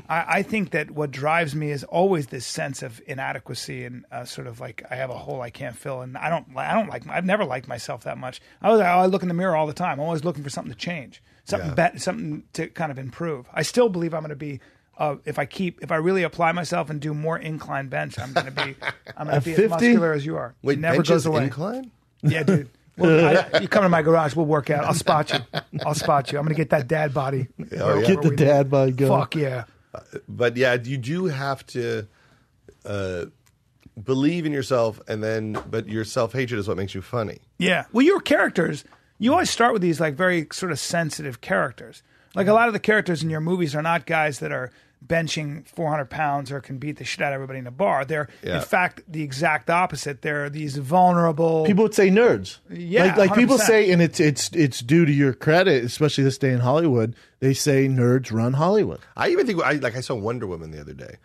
I think that what drives me is always this sense of inadequacy and sort of like I have a hole I can't fill, and I've never liked myself that much. I look in the mirror all the time. I'm always looking for something to change, something to kind of improve. I still believe I'm going to be. If I really apply myself and do more incline bench, I'm going to be as muscular as you are. Wait, it never bench goes is away. incline? Yeah, dude. Well, you come to my garage, we'll work out. I'll spot you. I'm going to get that dad body. Get the dad body going. Fuck yeah. But yeah, you do have to believe in yourself, but your self-hatred is what makes you funny. Yeah. Well, your characters, you always start with these like very sort of sensitive characters. Like a lot of the characters in your movies are not guys that are benching 400 pounds or can beat the shit out of everybody in a bar. They're, in fact, the exact opposite. They're these vulnerable... People would say nerds. Yeah, like people 100%. say, and it's due to your credit, especially this day in Hollywood, they say nerds run Hollywood. I even think, I saw Wonder Woman the other day.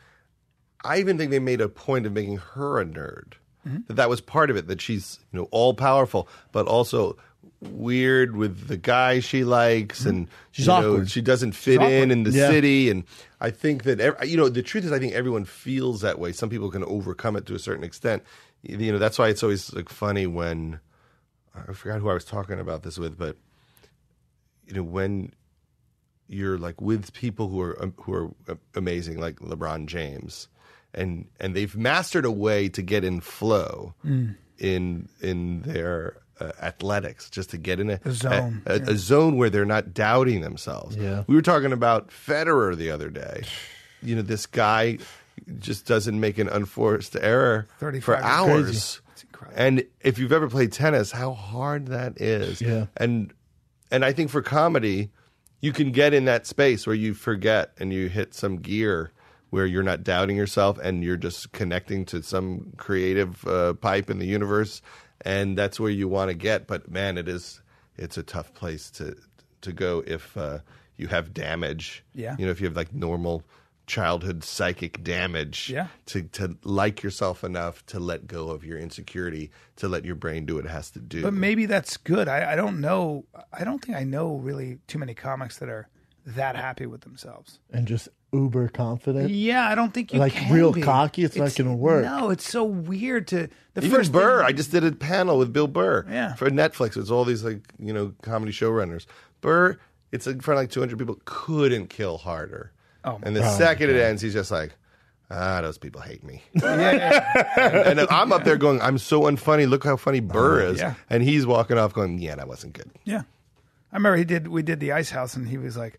I even think they made a point of making her a nerd. Mm-hmm. That was part of it, that she's all-powerful, but also... weird with the guy she likes, and she's awkward. She doesn't fit in the city, and I think that the truth is I think everyone feels that way. Some people can overcome it to a certain extent. That's why it's always like funny when I forgot who I was talking about this with, but when you're like with people who are amazing, like LeBron James, and they've mastered a way to get in flow in their athletics, just to get in a zone, a zone where they're not doubting themselves. Yeah. We were talking about Federer the other day. This guy just doesn't make an unforced error for hours. That's incredible. And if you've ever played tennis, how hard that is. Yeah. And I think for comedy, you can get in that space where you forget and you hit some gear where you're not doubting yourself and you're just connecting to some creative pipe in the universe. And that's where you want to get, but man, it's a tough place to go if you have damage. Yeah. If you have like normal childhood psychic damage. Yeah. To like yourself enough to let go of your insecurity, to let your brain do what it has to do. But maybe that's good. I don't know. I don't think I know really too many comics that are that happy with themselves and just uber confident. Yeah, I don't think you like can real be. cocky. It's not going to work. No, it's so weird to Even Burr. I just did a panel with Bill Burr for Netflix. It's all these comedy showrunners. Burr, it's in front of like 200 people. Couldn't kill harder. And the second it ends, he's just like, those people hate me. And I'm up there going, I'm so unfunny. Look how funny Burr is. Yeah. And he's walking off going, yeah, that wasn't good. Yeah. I remember we did the Ice House, and he was like,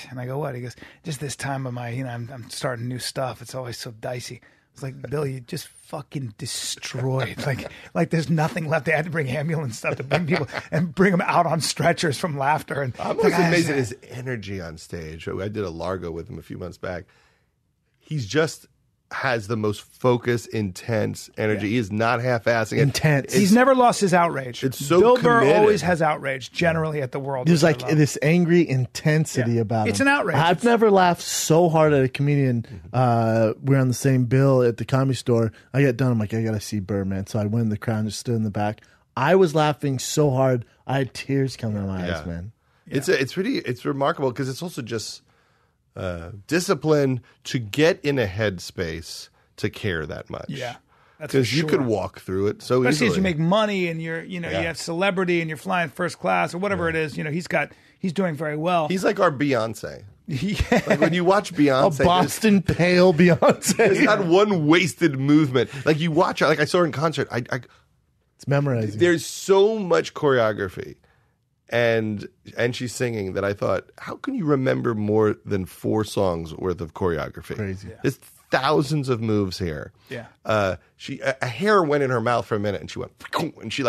and I go, what? He goes, just this time of my, I'm starting new stuff. It's always so dicey. I was like, Bill, you just fucking destroyed. like there's nothing left. They had to bring ambulance stuff to bring people and bring them out on stretchers from laughter. And I'm always amazed at his energy on stage. I did a Largo with him a few months back. He's just has the most focused, intense energy. He is not half-assing it. Intense. He's never lost his outrage. It's so Bill committed. Burr always has outrage, generally, at the world. There's like this angry intensity about him. It's an outrage. I've never laughed so hard at a comedian. We're on the same bill at the Comedy Store. I get done. I'm like, I got to see Burr, man. So I went in the crowd and just stood in the back. I was laughing so hard. I had tears coming out of my eyes, man. Yeah. It's remarkable because it's also just discipline to get in a headspace to care that much. Yeah, because you could walk through it so especially easily. as you make money and you have celebrity and you're flying first class or whatever it is. He's doing very well. He's like our Beyonce. Yeah. Like when you watch Beyonce, a Boston pale Beyonce. There's not one wasted movement. Like you watch her, like I saw her in concert. It's memorizing. There's so much choreography. And she's singing that I thought, how can you remember more than 4 songs worth of choreography? Crazy. Yeah. There's thousands of moves here. Yeah. A hair went in her mouth for a minute and she went, and she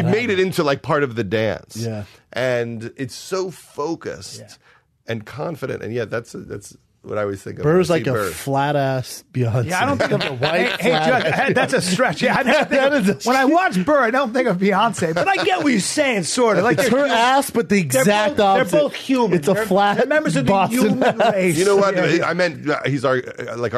made it into like part of the dance. Yeah. And it's so focused and confident. And that's what I always think of. Burr's like a flat ass Beyonce. Yeah, I don't think of a white. Hey, Judd, that's a stretch. Yeah, when I watch Burr, I don't think of Beyonce, but I get what you're saying, sort of. Like it's her ass, but the exact opposite. They're both human. It's a flat members of the Boston human race. You know what? Yeah. I meant he's our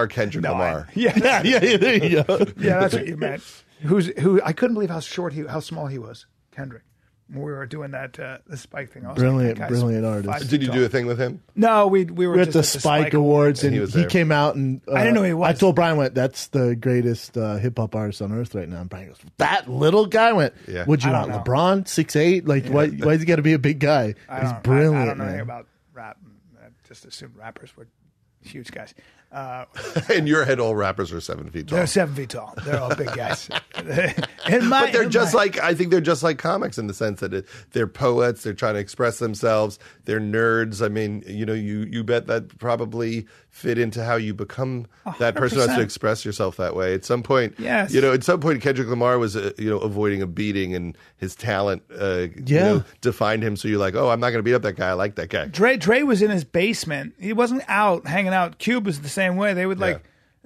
Kendrick Lamar. Yeah, there you go. Yeah, that's what you meant. Who? I couldn't believe how small he was, Kendrick. when we were doing that the Spike thing. I was Brilliant, like, that guy's brilliant artist. 5 feet Did you tall. do a thing with him? No, we were We're at just the Spike Awards, and he he, was there. came out and I didn't know who he was. I told Brian, went, that's the greatest hip hop artist on earth right now. And Brian goes, that little guy went, Yeah. what'd you I want, don't know. LeBron, 6'8"? Like, why's he got to be a big guy? He's brilliant, I don't know man. anything about rap. I just assumed rappers were huge guys. In your head, all rappers are 7 feet tall. They're 7 feet tall. They're all big guys. But they're just like, I think they're just like comics in the sense that they're poets. They're trying to express themselves. They're nerds. I mean, you bet that probably fit into how you become that person who has to 100%. express yourself that way. At some point, Yes. at some point, Kendrick Lamar was, avoiding a beating, and his talent, defined him. So you're like, oh, I'm not going to beat up that guy. I like that guy. Dre was in his basement. He wasn't out hanging out. Cube was the same way. They would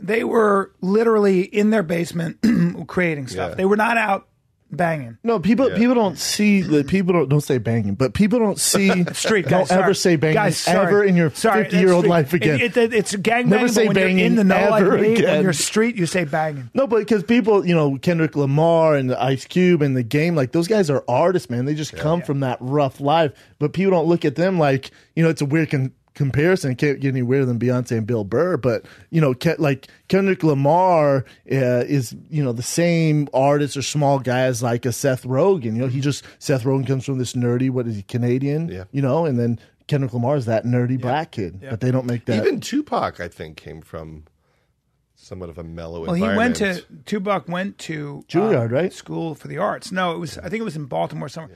they were literally in their basement creating stuff. Yeah. They were not out banging. No, people don't see people don't say banging, but people don't see Street don't guys, ever sorry. say banging Guys, sorry. ever in your Sorry, 50-year-old that's life street. again. It's gang Never banging, say but when banging you're in the know like ever me, when again. you're street, you say banging. No, but because people, Kendrick Lamar and the Ice Cube and the Game, like those guys are artists, man. They just come from that rough life. But people don't look at them like, it's a weird comparison. It can't get any weirder than Beyonce and Bill Burr. But, like Kendrick Lamar is, the same artist or small guy as like a Seth Rogen. Seth Rogen comes from this nerdy, what is he, Canadian? Yeah. And then Kendrick Lamar is that nerdy black kid. Yeah. But they don't make that. Even Tupac, I think, came from somewhat of a mellow Well, environment. Tupac went to Juilliard, right? School for the Arts. No, I think it was in Baltimore somewhere.